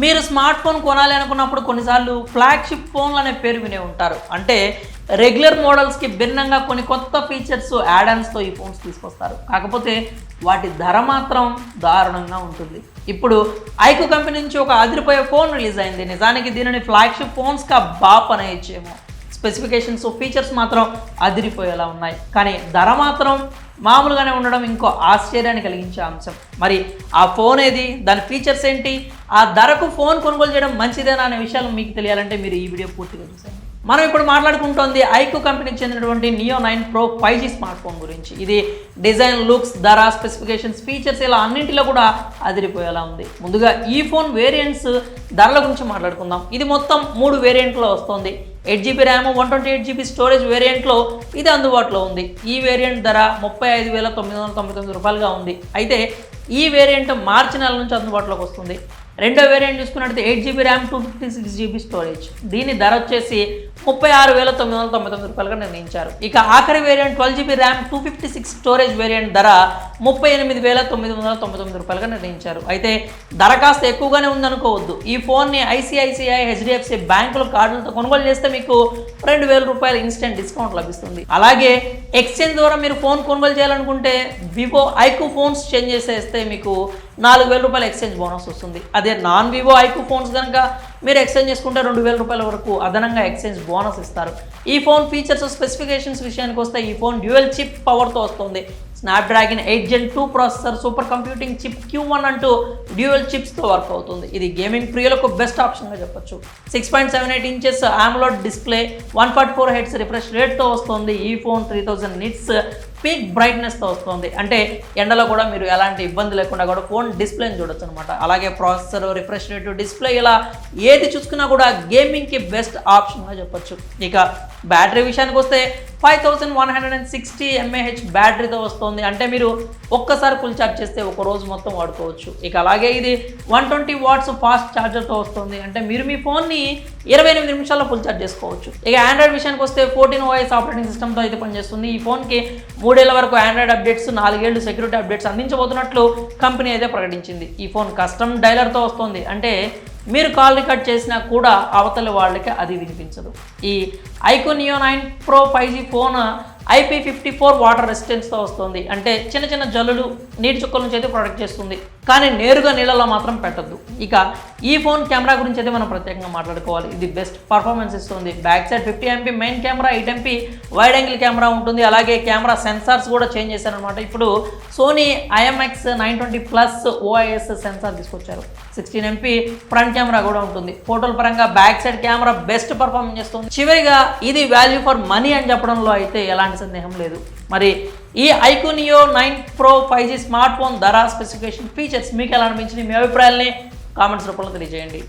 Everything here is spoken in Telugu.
మీరు స్మార్ట్ ఫోన్ కొనాలి అనుకున్నప్పుడు కొన్నిసార్లు ఫ్లాగ్షిప్ ఫోన్లు అనే పేరు వినే ఉంటారు. అంటే రెగ్యులర్ మోడల్స్కి భిన్నంగా కొన్ని కొత్త ఫీచర్స్ యాడాన్స్తో ఈ ఫోన్స్ తీసుకొస్తారు. కాకపోతే వాటి ధర మాత్రం దారుణంగా ఉంటుంది. ఇప్పుడు ఐక్యూ కంపెనీ నుంచి ఒక అదిరిపోయే ఫోన్ రిలీజ్ అయింది. నిజానికి దీనిని ఫ్లాగ్షిప్ ఫోన్స్గా బాప్ అనేయచ్చేమో. స్పెసిఫికేషన్స్ ఫీచర్స్ మాత్రం అదిరిపోయేలా ఉన్నాయి. కానీ ధర మాత్రం మామూలుగానే ఉండడం ఇంకో ఆశ్చర్యాన్ని కలిగించే అంశం. మరి ఆ ఫోన్ ఏది, దాని ఫీచర్స్ ఏంటి, ఆ ధరకు ఫోన్ కొనుగోలు చేయడం మంచిదేనా అనే విషయాలు మీకు తెలియాలంటే మీరు ఈ వీడియో పూర్తిగా చూసేయండి. మనం ఇప్పుడు మాట్లాడుకుంటోంది ఐక్యూ కంపెనీకి చెందినటువంటి neo 9 Pro 5G smart phone గురించి. ఇది డిజైన్, లుక్స్, ధర, స్పెసిఫికేషన్స్, ఫీచర్స్ ఇలా అన్నింటిలో కూడా అదిరిపోయేలా ఉంది. ముందుగా ఈ ఫోన్ వేరియంట్స్ ధరల గురించి మాట్లాడుకుందాం. ఇది మొత్తం 3 వేరియంట్లో వస్తుంది. 8GB ర్యామ్, 128GB స్టోరేజ్ వేరియంట్లో ఇది అందుబాటులో ఉంది. ఈ వేరియంట్ ధర 35,999 రూపాయలుగా ఉంది. అయితే ఈ వేరియంట్ మార్చి నెల నుంచి అందుబాటులోకి వస్తుంది. రెండో వేరియంట్ చూసుకున్నట్లయితే 8GB ర్యామ్, 256GB స్టోరేజ్. దీని ధర వచ్చేసి 36,999 రూపాయలుగా నిర్ణయించారు. ఇక ఆఖరి variant 12GB RAM, 256 storage variant ధర 38,999 రూపాయలుగా నిర్ణయించారు. అయితే ధర కాస్త ఎక్కువగానే ఉందనుకోవద్దు. ఈ ఫోన్ని ICICI, HDFC బ్యాంకుల కార్డులతో కొనుగోలు చేస్తే మీకు 2,000 రూపాయలు ఇన్స్టెంట్ డిస్కౌంట్ లభిస్తుంది. అలాగే ఎక్స్చేంజ్ ద్వారా మీరు ఫోన్ కొనుగోలు చేయాలనుకుంటే వివో ఐక్యూ ఫోన్స్ చేంజ్ చేసేస్తే మీకు 4,000 రూపాయల ఎక్స్చేంజ్ బోనస్ వస్తుంది. అదే నాన్ వివో ఐక్యూ ఫోన్స్ కనుక మీరు ఎక్స్చేంజ్ చేసుకుంటే 2,000 రూపాయల వరకు అదనంగా ఎక్స్చేంజ్ బోనస్ ఇస్తారు. ఈ ఫోన్ ఫీచర్స్, స్పెసిఫికేషన్స్ విషయానికి వస్తే ఈ ఫోన్ డ్యూయల్ చిప్ పవర్తో వస్తుంది. Snapdragon 8 Gen 2 processor, super computing chip Q1 అంటూ డ్యూయల్ చిప్స్తో వర్క్ అవుతుంది. ఇది గేమింగ్ ప్రియులకు బెస్ట్ ఆప్షన్గా చెప్పొచ్చు. 6.78 inches AMOLED display, 144 Hz refresh రేట్తో వస్తుంది. ఈ ఫోన్ 3000 నిట్స్ పీక్ బ్రైట్నెస్తో వస్తుంది. అంటే ఎండలో కూడా మీరు ఎలాంటి ఇబ్బంది లేకుండా కూడా ఫోన్ డిస్ప్లేని చూడొచ్చు అనమాట. అలాగే ప్రాసెసర్, రిఫ్రెష్ రేటు, డిస్ప్లే ఇలా ఏది చూసుకున్నా కూడా గేమింగ్కి బెస్ట్ ఆప్షన్గా చెప్పొచ్చు. ఇక బ్యాటరీ విషయానికి వస్తే 5160 mAh బ్యాటరీతో వస్తుంది. అంటే మీరు ఒక్కసారి ఫుల్ ఛార్జ్ చేస్తే ఒక రోజు మొత్తం వాడుకోవచ్చు. ఇక అలాగే ఇది 120 వాట్స్ ఫాస్ట్ ఛార్జర్తో వస్తుంది. అంటే మీరు మీ ఫోన్ని 28 నిమిషాల్లో ఫుల్ ఛార్జ్ చేసుకోవచ్చు. ఇక ఆండ్రాయిడ్ విషయానికి వస్తే 14 OS ఆపరేటింగ్ సిస్టమ్తో అయితే పనిచేస్తుంది. ఈ ఫోన్కి 3 ఏళ్ల వరకు ఆండ్రాయిడ్ అప్డేట్స్, 4 ఏళ్ళు సెక్యూరిటీ అప్డేట్స్ అందించబోతున్నట్లు కంపెనీ అయితే ప్రకటించింది. ఈ ఫోన్ కస్టమ్ డైలర్తో వస్తుంది. అంటే మీరు కాల్ రికార్డ్ చేసినా కూడా అవతలి వాళ్ళకి అది వినిపించదు. ఈ iQOO Neo 9 Pro 5G phone IP54 water రెసిస్టెన్స్తో వస్తుంది. అంటే చిన్న చిన్న జల్లులు, నీటి చుక్కల నుంచి అయితే ప్రొటెక్ట్ చేస్తుంది. కానీ నేరుగా నీళ్ళలో మాత్రం పెట్టద్దు. ఇక ఈ ఫోన్ కెమెరా గురించి అయితే మనం ప్రత్యేకంగా మాట్లాడుకోవాలి. ఇది బెస్ట్ పర్ఫార్మెన్స్ ఇస్తుంది. Back side 50 MP main camera, 8 MP wide angle camera ఉంటుంది. అలాగే కెమెరా సెన్సార్స్ కూడా చేంజ్ చేశారనమాట. ఇప్పుడు సోనీ IMX 920+ OIS సెన్సార్ తీసుకొచ్చారు. 16 MP ఫ్రంట్ కెమెరా కూడా ఉంటుంది. ఫోటోల పరంగా back side camera best performance చేస్తుంది. చివరిగా ఇది వాల్యూ ఫర్ మనీ అని చెప్పడంలో అయితే ఎలాంటి సందేహం లేదు. మరి ఈ iQOO Neo 9 Pro 5G smart phone ధర, స్పెసిఫికేషన్, ఫీచర్స్ మీకు ఎలా అనిపించింది? మీ అభిప్రాయాల్ని కామెంట్స్ రూపంలో తెలియజేయండి.